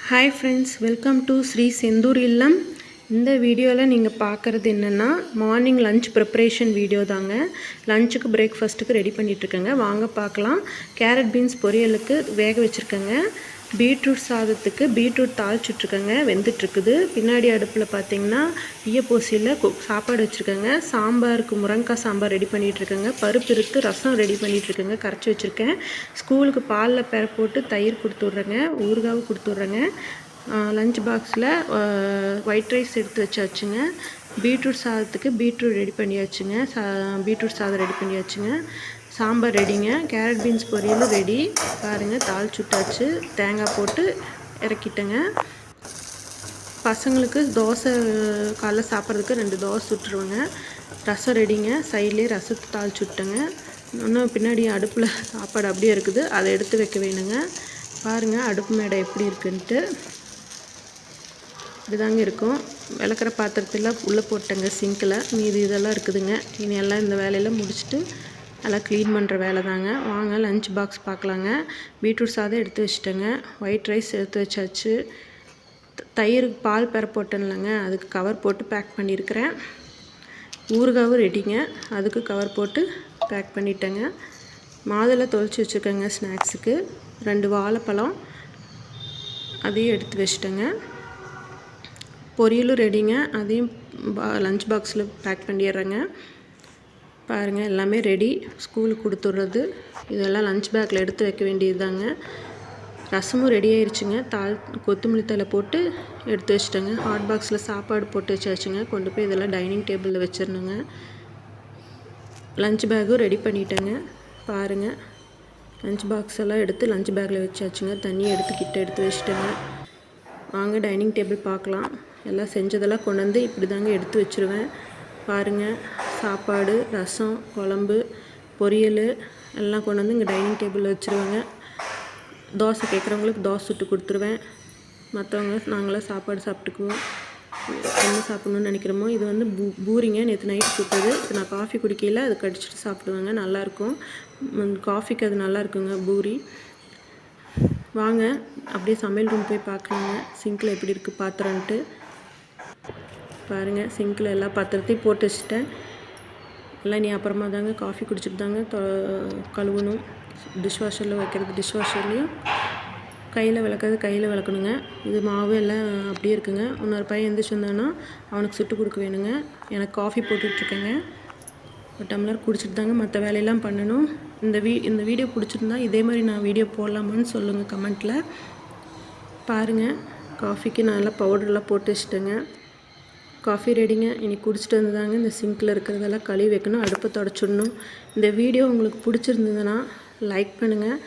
Hi friends, welcome to Sri Senthur Illam. இந்த வீடியோவில் நீங்கள் பார்க்குறது என்னென்னா மார்னிங் லஞ்ச் ப்ரிப்ரேஷன் வீடியோ தாங்க. லஞ்சுக்கு பிரேக்ஃபாஸ்ட்டுக்கு ரெடி பண்ணிகிட்ருக்கேங்க. வாங்க பார்க்கலாம். கேரட் பீன்ஸ் பொரியலுக்கு வேக வச்சுருக்கேங்க. பீட்ரூட் சாதத்துக்கு பீட்ரூட் தாளிச்சுட்ருக்கேங்க, வெந்துட்டுருக்குது. பின்னாடி அடுப்பில் பார்த்திங்கன்னா ஈயப்போசியில் சாப்பாடு வச்சுருக்கேங்க. சாம்பாருக்கு முருங்கைக்காய் சாம்பார் ரெடி பண்ணிகிட்ருக்கேங்க. பருப்பு இருக்குது, ரசம் ரெடி பண்ணிகிட்ருக்கேங்க, கரைச்சி வச்சுருக்கேன். ஸ்கூலுக்கு பாலில் பெற போட்டு தயிர் கொடுத்துட்றேங்க, ஊறுகாவும் கொடுத்துட்றேங்க. லஞ்ச் பாக்ஸில் ஒயிட் ரைஸ் எடுத்து வச்சாச்சுங்க. பீட்ரூட் சாதத்துக்கு பீட்ரூட் ரெடி பண்ணியாச்சுங்க. பீட்ரூட் சாதம் ரெடி பண்ணியாச்சுங்க. சாம்பார் ரெடிங்க. கேரட் பீன்ஸ் பொரியல் ரெடி. பாருங்கள், தாளிச்சுட்டாச்சு. தேங்காய் போட்டு இறக்கிட்டேங்க. பசங்களுக்கு தோசை காலைல சாப்பிட்றதுக்கு 2 தோசை சுட்டுருவேங்க. ரசம் ரெடிங்க. சைட்லேயே ரசத்தை தாளிச்சு விட்டேங்க. இன்னும் பின்னாடி அடுப்பில் சாப்பாடு அப்படியே இருக்குது, அதை எடுத்து வைக்க வேணுங்க. பாருங்கள் அடுப்பு மேடை எப்படி இருக்குன்ட்டு. இப்படிதாங்க இருக்கும். விளக்குற பாத்திரத்தில் உள்ளே போட்டேங்க சிங்கில். மீதி இதெல்லாம் இருக்குதுங்க. இனி எல்லாம் இந்த வேலையெல்லாம் முடிச்சுட்டு நல்லா க்ளீன் பண்ணுற வேலை தாங்க. வாங்க லஞ்ச் பாக்ஸ் பார்க்கலாங்க. பீட்ரூட் சாதம் எடுத்து வச்சுட்டேங்க. ஒயிட் ரைஸ் எடுத்து வச்சாச்சு. தயிருக்கு பால் பெற போட்டேன்லங்க, அதுக்கு கவர் போட்டு பேக் பண்ணியிருக்கிறேன். ஊறுகாவும் ரெடிங்க, அதுக்கு கவர் போட்டு பேக் பண்ணிட்டேங்க. மாதுளை தொளிச்சு வச்சுருக்கேங்க ஸ்நாக்ஸுக்கு. 2 வாழைப்பழம் அதையும் எடுத்து வச்சிட்டேங்க. பொரியலும் ரெடிங்க, அதையும் லஞ்ச் பாக்ஸில் பேக் பண்ணிடுறேங்க. பாருங்கள் எல்லாமே ரெடி. ஸ்கூலுக்கு கொடுத்துட்றது இதெல்லாம் லஞ்ச் பேக்கில் எடுத்து வைக்க வேண்டியது தாங்க. ரசமும் ரெடி ஆயிடுச்சுங்க. கொத்தமல்லி தழை போட்டு எடுத்து வச்சிட்டேங்க. ஹாட் பாக்ஸில் சாப்பாடு போட்டு வச்சாச்சுங்க. கொண்டு போய் இதெல்லாம் டைனிங் டேபிளில் வச்சிடணுங்க. லஞ்ச் பேக்கும் ரெடி பண்ணிட்டேங்க. பாருங்கள், லஞ்ச் பாக்ஸ் எல்லாம் எடுத்து லஞ்ச் பேக்கில் வச்சாச்சுங்க. தண்ணி எடுத்து வச்சுட்டேங்க. வாங்க டைனிங் டேபிள் பார்க்கலாம். எல்லாம் செஞ்சதெல்லாம் கொண்டு வந்து இப்படி தாங்க எடுத்து வச்சுருவேன். பாருங்கள், சாப்பாடு, ரசம், குழம்பு, பொரியல் எல்லாம் கொண்டு வந்து இங்கே டைனிங் டேபிளில் வச்சுருவேங்க. தோசை கேட்குறவங்களுக்கு தோசை சுட்டு கொடுத்துருவேன். மற்றவங்க நாங்களாம் சாப்பாடு சாப்பிட்டுக்குவோம். என்ன சாப்பிட்ணுன்னு நினைக்கிறோமோ. இது வந்து பூரிங்க, நேற்று நைட்டு சுட்டது. நான் காஃபி குடிக்கையில் அது கடிச்சிட்டு சாப்பிடுவேங்க, நல்லாயிருக்கும். காஃபிக்கு அது நல்லாயிருக்குங்க பூரி. வாங்க அப்படியே சமையல் ரூம் போய் பார்க்கலாங்க. சிங்கில் எப்படி இருக்குது பாத்திரன்ட்டு பாருங்கள். சிங்கில் எல்லா பாத்திரத்தையும் போட்டு வச்சுட்டேன். எல்லாம் நீ அப்புறமா தாங்க காஃபி குடிச்சிட்டு தாங்க கழுவணும். டிஷ்வாஷரில் வைக்கிறது டிஷ்வாஷர்லேயும், கையில் விளக்குறது கையில் விளக்கணுங்க. இது மாவு எல்லாம் அப்படியே இருக்குங்க. இன்னொரு பையன் எந்திரிச்சு வந்தானா அவனுக்கு சுட்டு கொடுக்க வேணுங்க. எனக்கு காஃபி போட்டுட்ருக்கேங்க. ஒரு டம்ளர் குடிச்சிட்டு தாங்க மற்ற வேலையெல்லாம் பண்ணணும். இந்த வீடியோ பிடிச்சிருந்தா இதே மாதிரி நான் வீடியோ போடலாமான்னு சொல்லுங்கள் கமெண்ட்டில். பாருங்கள், காஃபிக்கு நல்லா பவுடர்லாம் போட்டு வச்சுட்டேங்க. காஃபி ரெடிங்க. இனி குடிச்சிட்டு வந்து தாங்க இந்த சிங்கில் இருக்கிறதெல்லாம் கழுவி வைக்கணும், அடுப்பை தொடச்சிடணும். இந்த வீடியோ உங்களுக்கு பிடிச்சிருந்ததுன்னா லைக் பண்ணுங்கள்,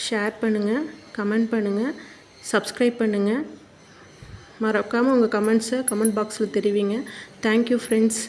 ஷேர் பண்ணுங்கள், கமெண்ட் பண்ணுங்கள், சப்ஸ்கிரைப் பண்ணுங்கள். மறக்காமல் உங்கள் கமெண்ட்ஸை கமெண்ட் பாக்ஸில் தெரிவிங்க. Thank you friends.